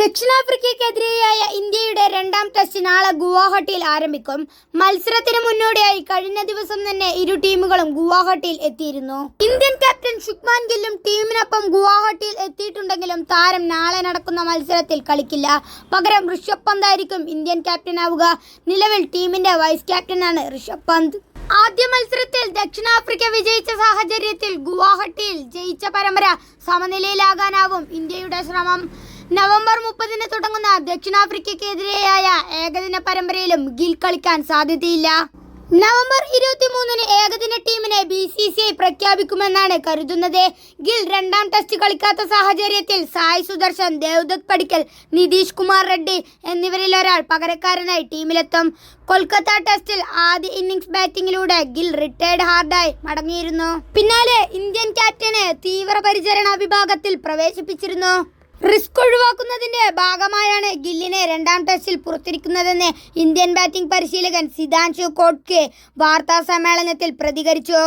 ദക്ഷിണാഫ്രിക്കയ്ക്കെതിരെയായ ഇന്ത്യയുടെ രണ്ടാം ടെസ്റ്റ് നാളെ ഗുവാഹട്ടിയിൽ ആരംഭിക്കും. മത്സരത്തിന് മുന്നോടിയായി കഴിഞ്ഞ ദിവസം തന്നെ ഇരു ടീമുകളും ഗുവാഹട്ടിയിൽ എത്തിയിരുന്നു. ഇന്ത്യൻ ക്യാപ്റ്റൻ ശുഭ്മാൻ ഗില്ലും ടീമിനൊപ്പം ഗുവാഹട്ടിയിൽ എത്തിയിട്ടുണ്ടെങ്കിലും താരം നാളെ നടക്കുന്ന മത്സരത്തിൽ കളിക്കില്ല. പകരം ഋഷഭ് പന്ത് ആയിരിക്കും ഇന്ത്യൻ ക്യാപ്റ്റനാവുക. നിലവിൽ ടീമിന്റെ വൈസ് ക്യാപ്റ്റനാണ് ഋഷഭ് പന്ത്. ആദ്യ മത്സരത്തിൽ ദക്ഷിണാഫ്രിക്ക വിജയിച്ച സാഹചര്യത്തിൽ ഗുവാഹട്ടിയിൽ ജയിച്ച പരമ്പര സമനിലയിലാകാനാവും ഇന്ത്യയുടെ ശ്രമം. നവംബർ 30 തുടങ്ങുന്ന ദക്ഷിണാഫ്രിക്കയ്ക്കെതിരെയായ ഏകദിന പരമ്പരയിലും ഗിൽ കളിക്കാൻ സാധ്യതയില്ല. നവംബർ 23 ഏകദിന ടീമിനെ BCCI പ്രഖ്യാപിക്കുമെന്നാണ് കരുതുന്നത്. ഗിൽ രണ്ടാം ടെസ്റ്റ് കളിക്കാത്ത സാഹചര്യത്തിൽ സായ് സുദർശൻ, ദേവ്ദത്ത് പടിക്കൽ, നിതീഷ് കുമാർ റെഡ്ഡി എന്നിവരിൽ ഒരാൾ പകരക്കാരനായി ടീമിലെത്തും. കൊൽക്കത്ത ടെസ്റ്റിൽ ആദ്യ ഇന്നിംഗ്സ് ബാറ്റിംഗിലൂടെ ഗിൽ റിട്ടയർഡ് ഹാർഡായി മടങ്ങിയിരുന്നു. പിന്നാലെ ഇന്ത്യൻ ക്യാപ്റ്റനെ തീവ്രപരിചരണ വിഭാഗത്തിൽ പ്രവേശിപ്പിച്ചിരുന്നു. റിസ്ക് ഒഴിവാക്കുന്നതിന്റെ ഭാഗമായാണ് ഗില്ലിനെ രണ്ടാം ടെസ്റ്റിൽ പുറത്തിരിക്കുന്നതെന്ന് ഇന്ത്യൻ ബാറ്റിംഗ് പരിശീലകൻ സിദ്ധാൻശു കോട്കെ വാർത്താ സമ്മേളനത്തിൽ പ്രതികരിച്ചു.